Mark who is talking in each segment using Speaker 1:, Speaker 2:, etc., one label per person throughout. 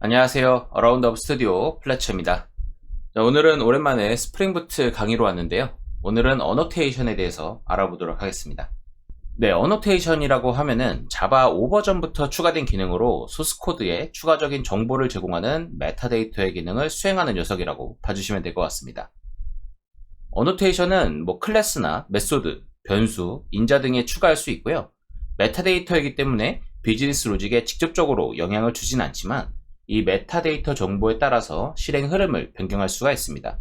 Speaker 1: 안녕하세요. 어라운드 업 스튜디오 플래처입니다. 오늘은 오랜만에 스프링 부트 강의로 왔는데요. 오늘은 어노테이션에 대해서 알아보도록 하겠습니다. 네, 어노테이션이라고 하면은 자바 5버전부터 추가된 기능으로 소스 코드에 추가적인 정보를 제공하는 메타데이터의 기능을 수행하는 녀석이라고 봐주시면 될 것 같습니다. 어노테이션은 클래스나 메소드, 변수, 인자 등에 추가할 수 있고요. 메타데이터이기 때문에 비즈니스 로직에 직접적으로 영향을 주진 않지만 이 메타데이터 정보에 따라서 실행 흐름을 변경할 수가 있습니다.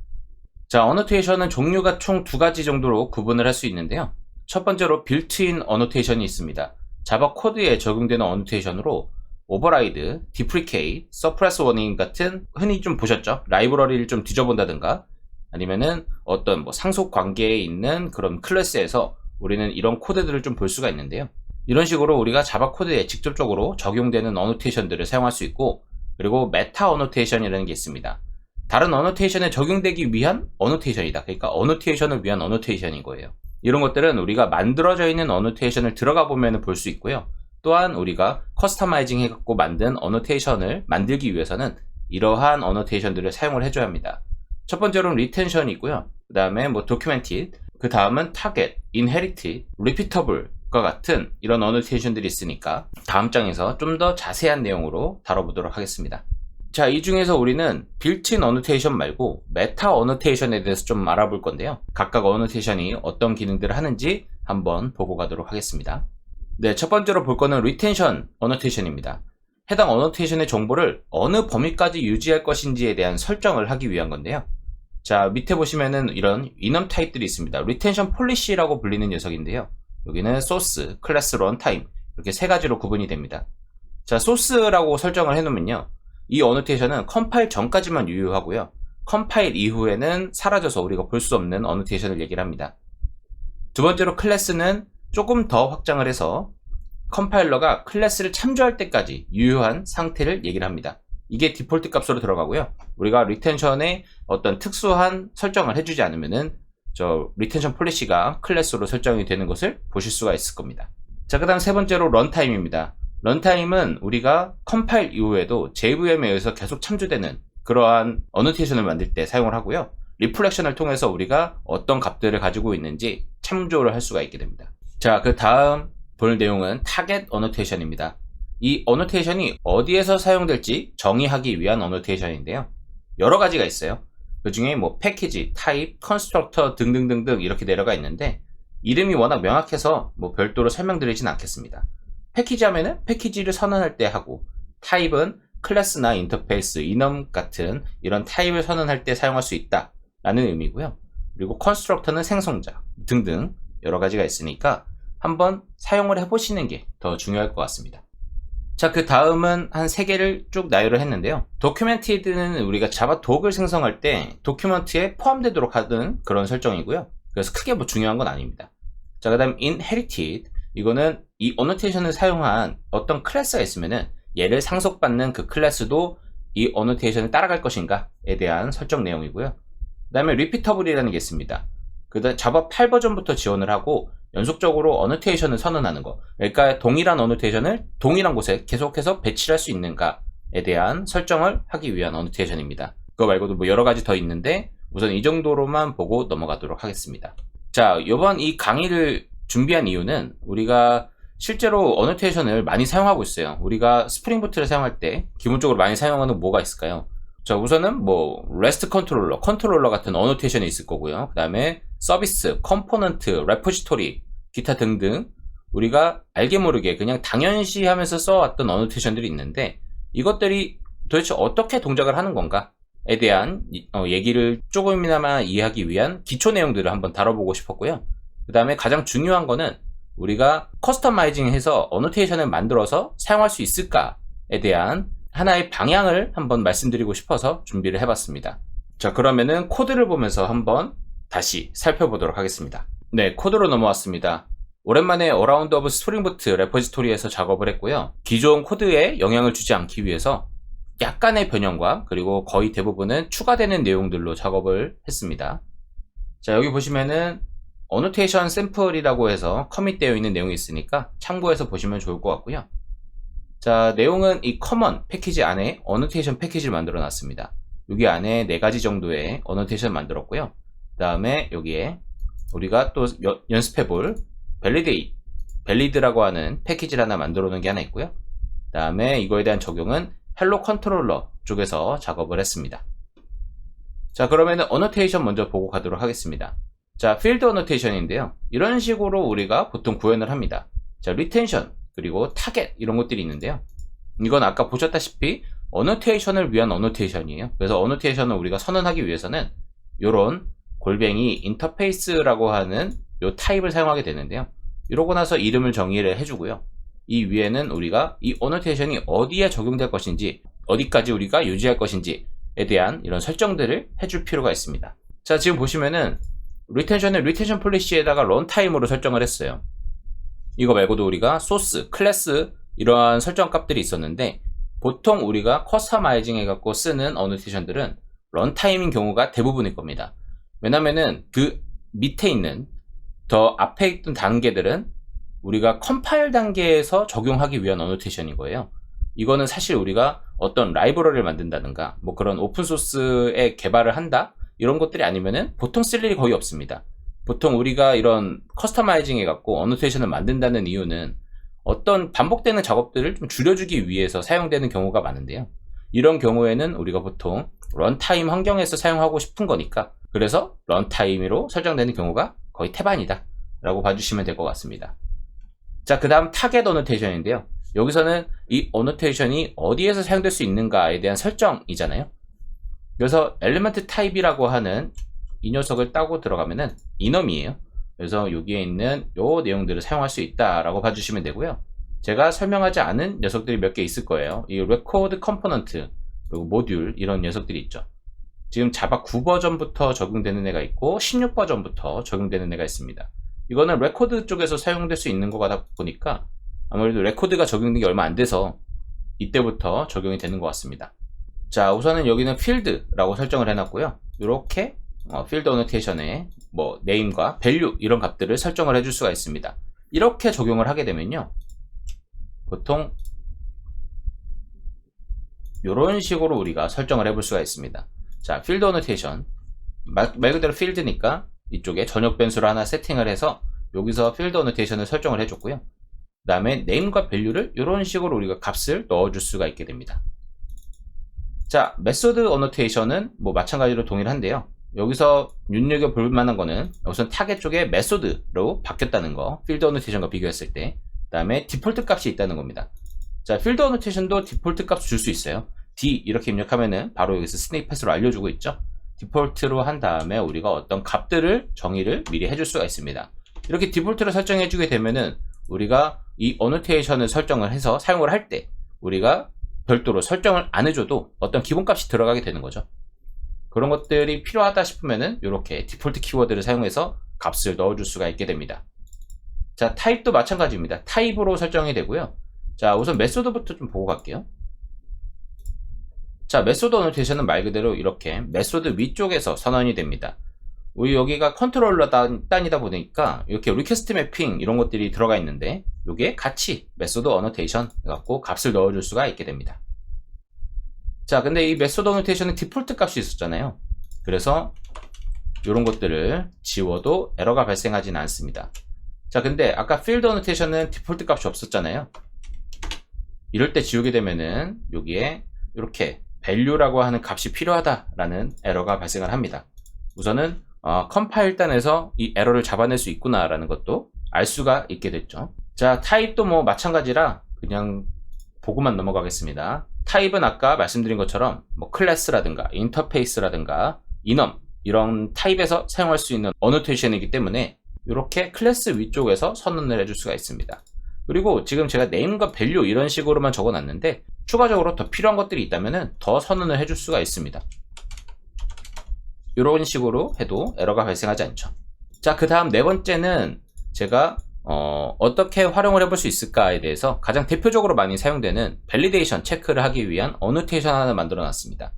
Speaker 1: 자, 어노테이션은 종류가 총 두 가지 정도로 구분을 할 수 있는데요. 첫 번째로 빌트인 어노테이션이 있습니다. 자바 코드에 적용되는 어노테이션으로 오버라이드, 디프리케이트, 서프레스 워닝 같은 흔히 좀 보셨죠? 라이브러리를 좀 뒤져본다든가 아니면은 어떤 상속 관계에 있는 그런 클래스에서 우리는 이런 코드들을 좀 볼 수가 있는데요. 이런 식으로 우리가 자바 코드에 직접적으로 적용되는 어노테이션들을 사용할 수 있고, 그리고 메타 어노테이션이라는 게 있습니다. 다른 어노테이션에 적용되기 위한 어노테이션이다. 그러니까 어노테이션을 위한 어노테이션인 거예요. 이런 것들은 우리가 만들어져 있는 어노테이션을 들어가 보면 볼 수 있고요. 또한 우리가 커스터마이징 해갖고 만든 어노테이션을 만들기 위해서는 이러한 어노테이션들을 사용을 해줘야 합니다. 첫 번째로는 리텐션이 있고요. 그 다음에 documented, 그 다음은 target, inherited, repeatable 과 같은 이런 어노테이션들이 있으니까 다음 장에서 좀 더 자세한 내용으로 다뤄보도록 하겠습니다. 자, 이 중에서 우리는 빌트인 어노테이션 말고 메타 어노테이션에 대해서 좀 알아볼 건데요. 각각 어노테이션이 어떤 기능들을 하는지 한번 보고 가도록 하겠습니다. 네, 첫 번째로 볼 거는 리텐션 어노테이션입니다. 해당 어노테이션의 정보를 어느 범위까지 유지할 것인지에 대한 설정을 하기 위한 건데요. 자, 밑에 보시면은 이런 이넘 타입들이 있습니다. 리텐션 폴리시라고 불리는 녀석인데요. 여기는 소스, 클래스, 런타임 이렇게 세 가지로 구분이 됩니다. 자, 소스라고 설정을 해놓으면요, 이 어노테이션은 컴파일 전까지만 유효하고요. 컴파일 이후에는 사라져서 우리가 볼 수 없는 어노테이션을 얘기를 합니다. 두 번째로 클래스는 조금 더 확장을 해서 컴파일러가 클래스를 참조할 때까지 유효한 상태를 얘기를 합니다. 이게 디폴트 값으로 들어가고요. 우리가 리텐션에 어떤 특수한 설정을 해주지 않으면은 리텐션 폴리시가 클래스로 설정이 되는 것을 보실 수가 있을 겁니다. 자, 그 다음 세 번째로 런타임입니다. 런타임은 우리가 컴파일 이후에도 JVM에 의해서 계속 참조되는 그러한 어노테이션을 만들 때 사용을 하고요. 리플렉션을 통해서 우리가 어떤 값들을 가지고 있는지 참조를 할 수가 있게 됩니다. 자, 그 다음 볼 내용은 타겟 어노테이션입니다. 이 어노테이션이 어디에서 사용될지 정의하기 위한 어노테이션인데요. 여러 가지가 있어요. 그 중에 패키지, 타입, 컨스트럭터 등등등등 이렇게 내려가 있는데 이름이 워낙 명확해서 별도로 설명드리진 않겠습니다. 패키지 하면은 패키지를 선언할 때 하고, 타입은 클래스나 인터페이스, 이넘 같은 이런 타입을 선언할 때 사용할 수 있다 라는 의미고요. 그리고 컨스트럭터는 생성자 등등 여러 가지가 있으니까 한번 사용을 해보시는 게 더 중요할 것 같습니다. 자, 그 다음은 한 3개를 쭉 나열을 했는데요. 도큐멘티드는 우리가 자바 독을 생성할 때 도큐먼트에 포함되도록 하는 그런 설정이고요. 그래서 크게 중요한 건 아닙니다. 자, 그 다음 inherited, 이거는 이 어노테이션을 사용한 어떤 클래스가 있으면은 얘를 상속받는 그 클래스도 이 어노테이션을 따라갈 것인가에 대한 설정 내용이고요. 그 다음에 repeatable이라는 게 있습니다. 그 다음 자바 8버전부터 지원을 하고 연속적으로 어노테이션을 선언하는 거, 그러니까 동일한 어노테이션을 동일한 곳에 계속해서 배치를 할 수 있는가에 대한 설정을 하기 위한 어노테이션입니다. 그거 말고도 여러 가지 더 있는데 우선 이 정도로만 보고 넘어가도록 하겠습니다. 자, 이번 이 강의를 준비한 이유는 우리가 실제로 어노테이션을 많이 사용하고 있어요. 우리가 스프링 부트를 사용할 때 기본적으로 많이 사용하는 뭐가 있을까요? 자, 우선은 REST 컨트롤러 같은 어노테이션이 있을 거고요. 그 다음에 서비스, 컴포넌트, 레포지토리, 기타 등등 우리가 알게 모르게 그냥 당연시 하면서 써왔던 어노테이션들이 있는데 이것들이 도대체 어떻게 동작을 하는 건가에 대한 얘기를 조금이나마 이해하기 위한 기초 내용들을 한번 다뤄보고 싶었고요. 그 다음에 가장 중요한 거는 우리가 커스터마이징 해서 어노테이션을 만들어서 사용할 수 있을까에 대한 하나의 방향을 한번 말씀드리고 싶어서 준비를 해봤습니다. 자, 그러면은 코드를 보면서 한번 다시 살펴보도록 하겠습니다. 네, 코드로 넘어왔습니다. 오랜만에 어라운드 오브 스프링 부트 레포지토리에서 작업을 했고요. 기존 코드에 영향을 주지 않기 위해서 약간의 변형과 그리고 거의 대부분은 추가되는 내용들로 작업을 했습니다. 자, 여기 보시면은 어노테이션 샘플이라고 해서 커밋되어 있는 내용이 있으니까 참고해서 보시면 좋을 것 같고요. 자, 내용은 이 커먼 패키지 안에 어노테이션 패키지를 만들어 놨습니다. 여기 안에 4가지 정도의 어노테이션 만들었고요. 그 다음에 여기에 우리가 또 연습해볼 밸리드라고 하는 패키지를 하나 만들어 놓은 게 하나 있고요. 그 다음에 이거에 대한 적용은 헬로 컨트롤러 쪽에서 작업을 했습니다. 자, 그러면은 어노테이션 먼저 보고 가도록 하겠습니다. 자, 필드 어노테이션인데요. 이런 식으로 우리가 보통 구현을 합니다. 자, 리텐션, 그리고 타겟 이런 것들이 있는데요. 이건 아까 보셨다시피 어노테이션을 위한 어노테이션이에요. 그래서 어노테이션을 우리가 선언하기 위해서는 이런 골뱅이 인터페이스라고 하는 요 타입을 사용하게 되는데요. 이러고 나서 이름을 정의를 해주고요. 이 위에는 우리가 이 어노테이션이 어디에 적용될 것인지, 어디까지 우리가 유지할 것인지에 대한 이런 설정들을 해줄 필요가 있습니다. 자, 지금 보시면은 리텐션을 리텐션 폴리시에다가 런타임으로 설정을 했어요. 이거 말고도 우리가 소스, 클래스 이러한 설정 값들이 있었는데 보통 우리가 커스터마이징 해갖고 쓰는 어노테이션들은 런타임인 경우가 대부분일 겁니다. 왜냐면은 그 밑에 있는 더 앞에 있던 단계들은 우리가 컴파일 단계에서 적용하기 위한 어노테이션인 거예요. 이거는 사실 우리가 어떤 라이브러리를 만든다든가 뭐 그런 오픈소스에 개발을 한다 이런 것들이 아니면은 보통 쓸 일이 거의 없습니다. 보통 우리가 이런 커스터마이징 해갖고 어노테이션을 만든다는 이유는 어떤 반복되는 작업들을 좀 줄여주기 위해서 사용되는 경우가 많은데요. 이런 경우에는 우리가 보통 런타임 환경에서 사용하고 싶은 거니까 그래서 런타임으로 설정되는 경우가 거의 태반이다 라고 봐주시면 될 것 같습니다. 자, 그 다음 타겟 어노테이션인데요. 여기서는 이 어노테이션이 어디에서 사용될 수 있는가에 대한 설정이잖아요. 그래서 엘리먼트 타입이라고 하는 이 녀석을 따고 들어가면은 이넘이에요. 그래서 여기에 있는 요 내용들을 사용할 수 있다라고 봐주시면 되고요. 제가 설명하지 않은 녀석들이 몇 개 있을 거예요. 이 레코드 컴포넌트 그리고 모듈 이런 녀석들이 있죠. 지금 자바 9 버전부터 적용되는 애가 있고 16 버전부터 적용되는 애가 있습니다. 이거는 레코드 쪽에서 사용될 수 있는 거다 보니까 아무래도 레코드가 적용된 게 얼마 안 돼서 이때부터 적용이 되는 것 같습니다. 자, 우선은 여기는 필드라고 설정을 해놨고요. 이렇게 필드 어노테이션에 뭐 네임과 밸류 이런 값들을 설정을 해줄 수가 있습니다. 이렇게 적용을 하게 되면요, 보통 이런 식으로 우리가 설정을 해볼 수가 있습니다. 자, 필드 어노테이션 말 그대로 필드니까 이쪽에 전역 변수를 하나 세팅을 해서 여기서 필드 어노테이션을 설정을 해줬고요. 그 다음에 네임과 밸류를 이런 식으로 우리가 값을 넣어줄 수가 있게 됩니다. 자, 메소드 어노테이션은 뭐 마찬가지로 동일한데요. 여기서 눈여겨볼 만한 거는 우선 타겟 쪽에 메소드로 바뀌었다는 거, 필드 어노테이션과 비교했을 때. 그 다음에 디폴트 값이 있다는 겁니다. 자, 필드 어노테이션도 디폴트 값 줄 수 있어요. D 이렇게 입력하면은 바로 여기서 스니펫으로 알려주고 있죠. 디폴트로 한 다음에 우리가 어떤 값들을 정의를 미리 해줄 수가 있습니다. 이렇게 디폴트로 설정해주게 되면은 우리가 이 어노테이션을 설정을 해서 사용을 할 때 우리가 별도로 설정을 안 해줘도 어떤 기본값이 들어가게 되는 거죠. 그런 것들이 필요하다 싶으면은 이렇게 디폴트 키워드를 사용해서 값을 넣어줄 수가 있게 됩니다. 자, 타입도 마찬가지입니다. 타입으로 설정이 되고요. 자, 우선 메소드부터 좀 보고 갈게요. 자, 메소드 어노테이션은 말 그대로 이렇게 메소드 위쪽에서 선언이 됩니다. 우리 여기가 컨트롤러 단이다 보니까 이렇게 리퀘스트 매핑 이런 것들이 들어가 있는데 여기에 같이 메소드 어노테이션 갖고 값을 넣어줄 수가 있게 됩니다. 자, 근데 이 메소드 어노테이션은 디폴트 값이 있었잖아요. 그래서 이런 것들을 지워도 에러가 발생하지는 않습니다. 자, 근데 아까 필드 어노테이션은 디폴트 값이 없었잖아요. 이럴 때 지우게 되면은 여기에 이렇게 value라고 하는 값이 필요하다라는 에러가 발생을 합니다. 우선은 컴파일 단에서 이 에러를 잡아낼 수 있구나라는 것도 알 수가 있게 됐죠. 자, 타입도 뭐 마찬가지라 그냥 보고만 넘어가겠습니다. 타입은 아까 말씀드린 것처럼 뭐 클래스라든가 인터페이스라든가 이넘 이런 타입에서 사용할 수 있는 어노테이션이기 때문에 이렇게 클래스 위쪽에서 선언을 해줄 수가 있습니다. 그리고 지금 제가 네임과 밸류 이런 식으로만 적어놨는데 추가적으로 더 필요한 것들이 있다면 더 선언을 해줄 수가 있습니다. 이런 식으로 해도 에러가 발생하지 않죠. 자, 그 다음 네 번째는 제가 어떻게 활용을 해볼 수 있을까에 대해서 가장 대표적으로 많이 사용되는 밸리데이션 체크를 하기 위한 어노테이션 하나 만들어 놨습니다.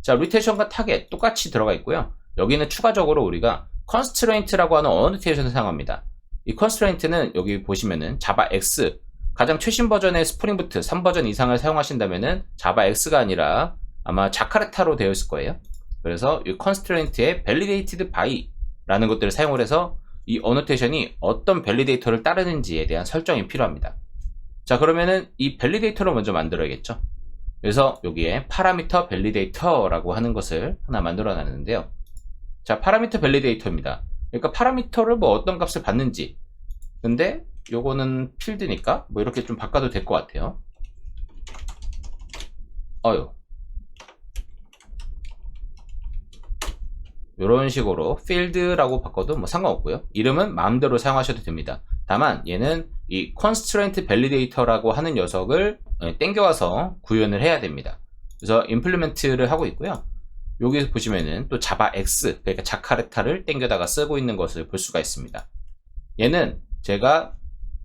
Speaker 1: 자, 리텐션과 타겟 똑같이 들어가 있고요. 여기는 추가적으로 우리가 constraint라고 하는 어노테이션을 사용합니다. 이 constraint는 여기 보시면은 자바 X 가장 최신 버전의 스프링 부트 3버전 이상을 사용하신다면은 자바 X가 아니라 아마 자카르타로 되어 있을 거예요. 그래서 이 constraint에 validated by 라는 것들을 사용을 해서 이 어노테이션이 어떤 밸리데이터를 따르는지에 대한 설정이 필요합니다. 자, 그러면은 이 밸리데이터를 먼저 만들어야겠죠. 그래서 여기에 파라미터 밸리데이터라고 하는 것을 하나 만들어 놨는데요. 자, 파라미터 밸리데이터입니다. 그러니까 파라미터를 뭐 어떤 값을 받는지. 근데 요거는 필드니까 뭐 이렇게 좀 바꿔도 될 것 같아요. 이런 식으로 필드라고 바꿔도 뭐 상관없고요. 이름은 마음대로 사용하셔도 됩니다. 다만 얘는 이 constraint validator라고 하는 녀석을 땡겨와서 구현을 해야 됩니다. 그래서 implement를 하고 있고요. 여기서 보시면은 또 자바 X, 그러니까 자카르타를 땡겨다가 쓰고 있는 것을 볼 수가 있습니다. 얘는 제가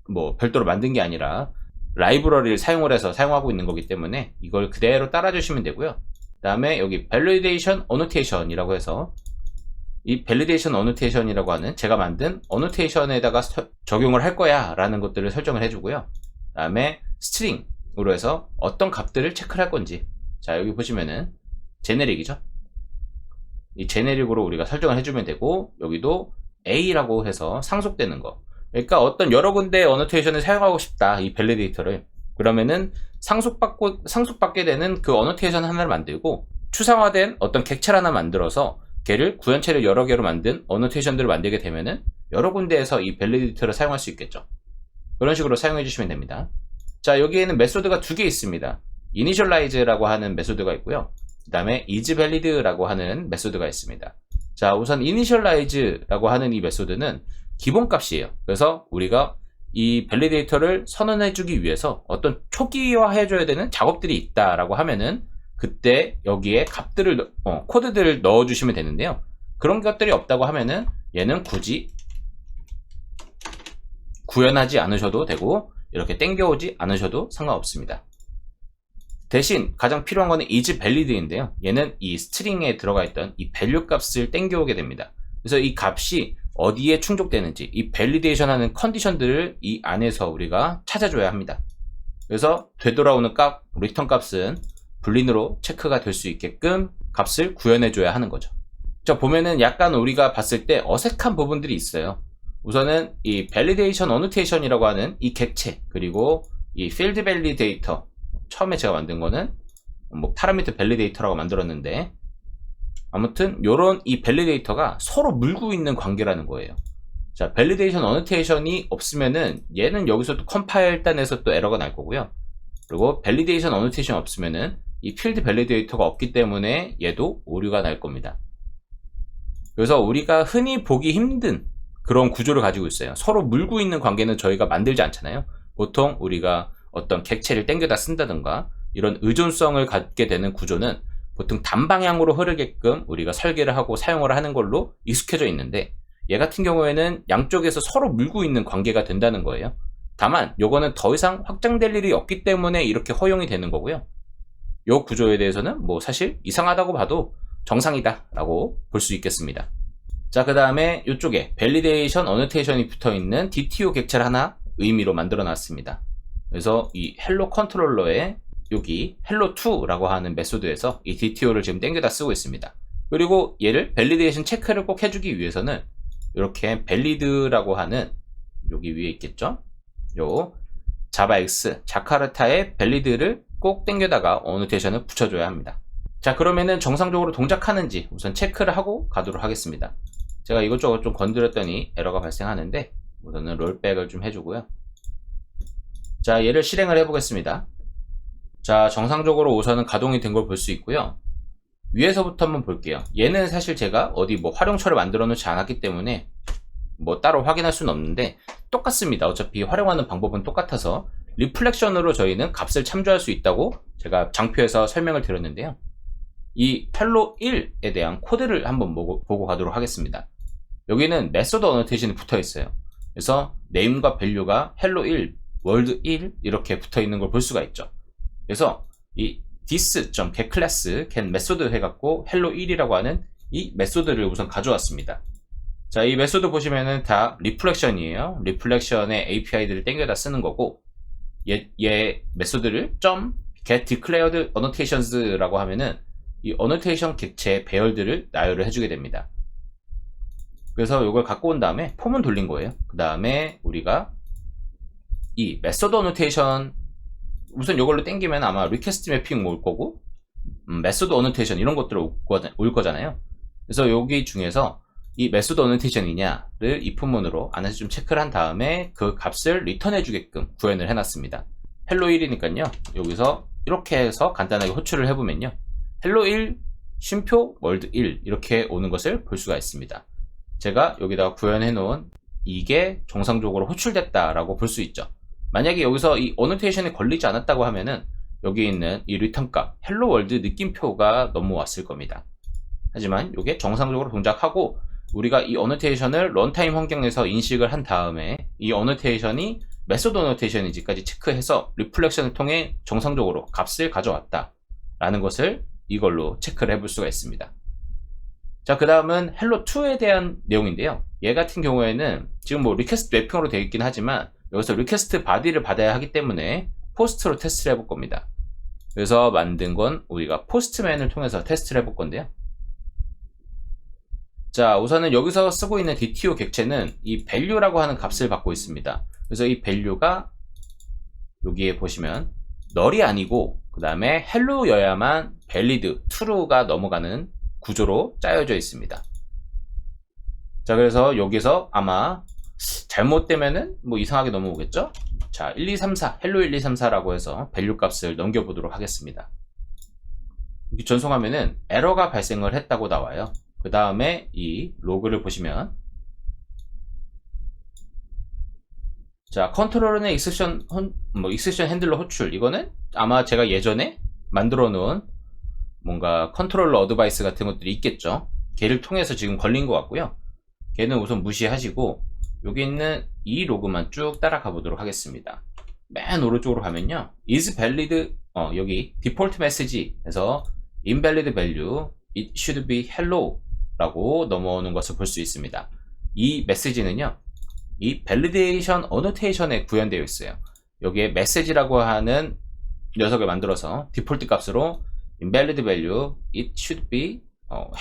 Speaker 1: 뭐 별도로 만든 게 아니라 라이브러리를 사용을 해서 사용하고 있는 거기 때문에 이걸 그대로 따라주시면 되고요. 그 다음에 여기 validation annotation이라고 해서 이 validation annotation이라고 하는 제가 만든 annotation에다가 적용을 할 거야 라는 것들을 설정을 해주고요. 그 다음에 string으로 해서 어떤 값들을 체크를 할 건지. 자, 여기 보시면은 제네릭이죠. 이 제네릭으로 우리가 설정을 해주면 되고, 여기도 A라고 해서 상속되는 거. 그러니까 어떤 여러 군데 어노테이션을 사용하고 싶다, 이 밸리데이터를. 그러면은 상속받게 되는 그 어노테이션 하나를 만들고, 추상화된 어떤 객체를 하나 만들어서 걔를 구현체를 여러 개로 만든 어노테이션들을 만들게 되면은 여러 군데에서 이 밸리데이터를 사용할 수 있겠죠. 그런 식으로 사용해 주시면 됩니다. 자, 여기에는 메소드가 두 개 있습니다. initialize라고 하는 메소드가 있고요. 그 다음에 isValid라고 하는 메소드가 있습니다. 자, 우선 initialize라고 하는 이 메소드는 기본값이에요. 그래서 우리가 이 밸리데이터를 선언해주기 위해서 어떤 초기화해줘야 되는 작업들이 있다라고 하면은 그때 여기에 값들을 코드들을 넣어주시면 되는데요. 그런 것들이 없다고 하면은 얘는 굳이 구현하지 않으셔도 되고 이렇게 땡겨오지 않으셔도 상관없습니다. 대신 가장 필요한 거는 isValid인데요. 얘는 이 스트링에 들어가 있던 이 value 값을 땡겨오게 됩니다. 그래서 이 값이 어디에 충족되는지 이 밸리데이션 하는 컨디션들을 이 안에서 우리가 찾아줘야 합니다. 그래서 되돌아오는 값, 리턴 값은 불린으로 체크가 될 수 있게끔 값을 구현해줘야 하는 거죠. 자, 보면은 약간 우리가 봤을 때 어색한 부분들이 있어요. 우선은 이 validation annotation이라고 하는 이 객체, 그리고 이 field validator, 처음에 제가 만든 거는 뭐 파라미터 validator라고 만들었는데, 아무튼 요런 이 validator가 서로 물고 있는 관계라는 거예요. 자, validation annotation이 없으면은 얘는 여기서 또 컴파일 단에서 또 에러가 날 거고요. 그리고 validation annotation 없으면은 이 field validator가 없기 때문에 얘도 오류가 날 겁니다. 그래서 우리가 흔히 보기 힘든 그런 구조를 가지고 있어요. 서로 물고 있는 관계는 저희가 만들지 않잖아요. 보통 우리가 어떤 객체를 땡겨다 쓴다든가 이런 의존성을 갖게 되는 구조는 보통 단방향으로 흐르게끔 우리가 설계를 하고 사용을 하는 걸로 익숙해져 있는데, 얘 같은 경우에는 양쪽에서 서로 물고 있는 관계가 된다는 거예요. 다만 요거는 더 이상 확장될 일이 없기 때문에 이렇게 허용이 되는 거고요. 요 구조에 대해서는 뭐 사실 이상하다고 봐도 정상이다 라고 볼 수 있겠습니다. 자, 그 다음에 이쪽에 validation annotation이 붙어있는 DTO 객체를 하나 의미로 만들어 놨습니다. 그래서 이 헬로 컨트롤러에 여기 hello2라고 하는 메소드에서 이 DTO를 지금 땡겨다 쓰고 있습니다. 그리고 얘를 validation 체크를 꼭 해주기 위해서는 이렇게 valid라고 하는 여기 위에 있겠죠? 요 자바X 자카르타의 valid를 꼭 땡겨다가 annotation을 붙여줘야 합니다. 자, 그러면은 정상적으로 동작하는지 우선 체크를 하고 가도록 하겠습니다. 제가 이것저것 좀 건드렸더니 에러가 발생하는데 우선은 롤백을 좀 해주고요. 자, 얘를 실행을 해보겠습니다. 자, 정상적으로 우선은 가동이 된 걸 볼 수 있고요. 위에서부터 한번 볼게요. 얘는 사실 제가 어디 뭐 활용처를 만들어 놓지 않았기 때문에 뭐 따로 확인할 수는 없는데 똑같습니다. 어차피 활용하는 방법은 똑같아서 리플렉션으로 저희는 값을 참조할 수 있다고 제가 장표에서 설명을 드렸는데요. 이 hello 1에 대한 코드를 한번 보고 가도록 하겠습니다. 여기는 메소드 어노테이션이 붙어 있어요. 그래서 name과 value가 hello 1, world 1 이렇게 붙어 있는 걸 볼 수가 있죠. 그래서 이 this.getClass get 메소드 해갖고 hello 1이라고 하는 이 메소드를 우선 가져왔습니다. 자, 이 메소드 보시면은 다 리플렉션이에요. 리플렉션의 API들을 땡겨다 쓰는 거고, 얘 메소드를 .get declared annotations라고 하면은 이 annotation 객체의 배열들을 나열을 해주게 됩니다. 그래서 이걸 갖고 온 다음에 폼은 돌린 거예요. 그 다음에 우리가 이 메소드 annotation 우선 이걸로 땡기면 아마 리퀘스트 매핑 올 거고, 메소드 annotation 이런 것들 올 거잖아요. 그래서 여기 중에서 이 메소드 annotation이냐를 if문으로 안에서 좀 체크를 한 다음에 그 값을 리턴해 주게끔 구현을 해놨습니다. hello 1이니까요. 여기서 이렇게 해서 간단하게 호출을 해보면요. hello 1, 쉼표 월드 1 이렇게 오는 것을 볼 수가 있습니다. 제가 여기다가 구현해 놓은 이게 정상적으로 호출됐다라고 볼 수 있죠. 만약에 여기서 이 annotation이 걸리지 않았다고 하면은 여기 있는 이 리턴 값 hello world 느낌표가 넘어왔을 겁니다. 하지만 이게 정상적으로 동작하고 우리가 이 annotation을 런타임 환경에서 인식을 한 다음에 이 annotation이 메소드 annotation인지까지 체크해서 리플렉션을 통해 정상적으로 값을 가져왔다 라는 것을 이걸로 체크를 해볼 수가 있습니다. 자, 그 다음은 hello2에 대한 내용인데요. 얘 같은 경우에는 지금 뭐 리퀘스트 매핑으로 되어 있긴 하지만 여기서 리퀘스트 바디를 받아야 하기 때문에 포스트로 테스트를 해볼 겁니다. 그래서 만든 건 우리가 포스트맨을 통해서 테스트를 해볼 건데요. 자, 우선은 여기서 쓰고 있는 DTO 객체는 이 value라고 하는 값을 받고 있습니다. 그래서 이 value가 여기에 보시면 null이 아니고 그 다음에 hello여야만 valid, true가 넘어가는 구조로 짜여져 있습니다. 자, 그래서 여기서 아마 잘못되면은 뭐 이상하게 넘어오겠죠? 자, 1234, hello 1234라고 해서 value 값을 넘겨보도록 하겠습니다. 이렇게 전송하면은 에러가 발생을 했다고 나와요. 그 다음에 이 로그를 보시면 자, 컨트롤러의 익셉션 핸들러 호출 이거는 아마 제가 예전에 만들어 놓은 뭔가 컨트롤러 어드바이스 같은 것들이 있겠죠. 걔를 통해서 지금 걸린 것 같고요. 걔는 우선 무시하시고 여기 있는 이 로그만 쭉 따라가 보도록 하겠습니다. 맨 오른쪽으로 가면요, is valid 여기 default message에서 invalid value it should be hello 라고 넘어오는 것을 볼 수 있습니다. 이 메시지는요, 이 validation annotation에 구현되어 있어요. 여기에 message라고 하는 녀석을 만들어서 디폴트 값으로 invalid value it should be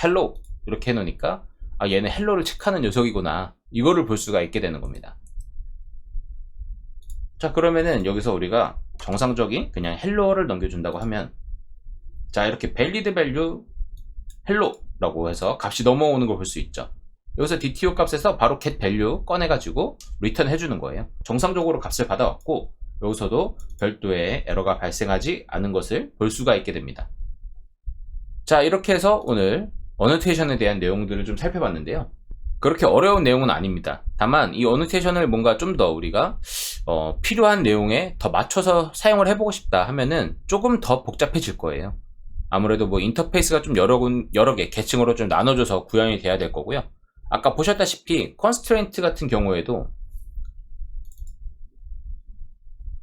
Speaker 1: hello 이렇게 해놓으니까 아, 얘는 hello를 체크하는 녀석이구나, 이거를 볼 수가 있게 되는 겁니다. 자, 그러면은 여기서 우리가 정상적인 그냥 hello를 넘겨준다고 하면 자, 이렇게 valid value hello 라고 해서 값이 넘어오는 걸 볼 수 있죠. 여기서 DTO 값에서 바로 get value 꺼내가지고 리턴 해주는 거예요. 정상적으로 값을 받아왔고 여기서도 별도의 에러가 발생하지 않은 것을 볼 수가 있게 됩니다. 자, 이렇게 해서 오늘 annotation에 대한 내용들을 좀 살펴봤는데요. 그렇게 어려운 내용은 아닙니다. 다만 이 annotation을 뭔가 좀 더 우리가 필요한 내용에 더 맞춰서 사용을 해보고 싶다 하면은 조금 더 복잡해질 거예요. 아무래도 뭐 인터페이스가 좀 여러 개 계층으로 좀 나눠져서 구현이 돼야 될 거고요. 아까 보셨다시피 constraint 같은 경우에도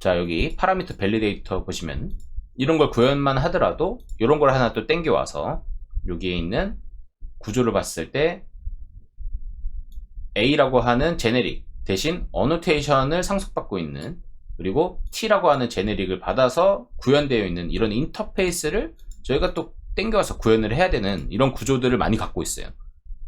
Speaker 1: 자, 여기 파라미터 밸리데이터 보시면 이런 걸 구현만 하더라도 이런 걸 하나 또 땡겨와서 여기에 있는 구조를 봤을 때 A라고 하는 제네릭 대신 annotation을 상속받고 있는, 그리고 T라고 하는 제네릭을 받아서 구현되어 있는 이런 인터페이스를 저희가 또 땡겨와서 구현을 해야 되는 이런 구조들을 많이 갖고 있어요.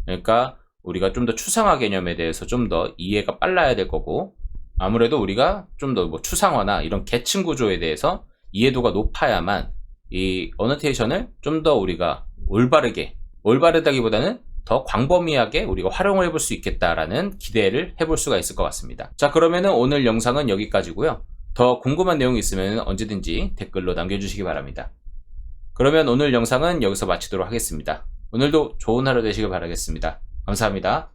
Speaker 1: 그러니까 우리가 좀 더 추상화 개념에 대해서 좀 더 이해가 빨라야 될 거고, 아무래도 우리가 좀 더 뭐 추상화나 이런 계층 구조에 대해서 이해도가 높아야만 이 어노테이션을 좀 더 우리가 올바르다기보다는 더 광범위하게 우리가 활용을 해볼 수 있겠다라는 기대를 해볼 수가 있을 것 같습니다. 자, 그러면은 오늘 영상은 여기까지고요. 더 궁금한 내용이 있으면 언제든지 댓글로 남겨주시기 바랍니다. 그러면 오늘 영상은 여기서 마치도록 하겠습니다. 오늘도 좋은 하루 되시길 바라겠습니다. 감사합니다.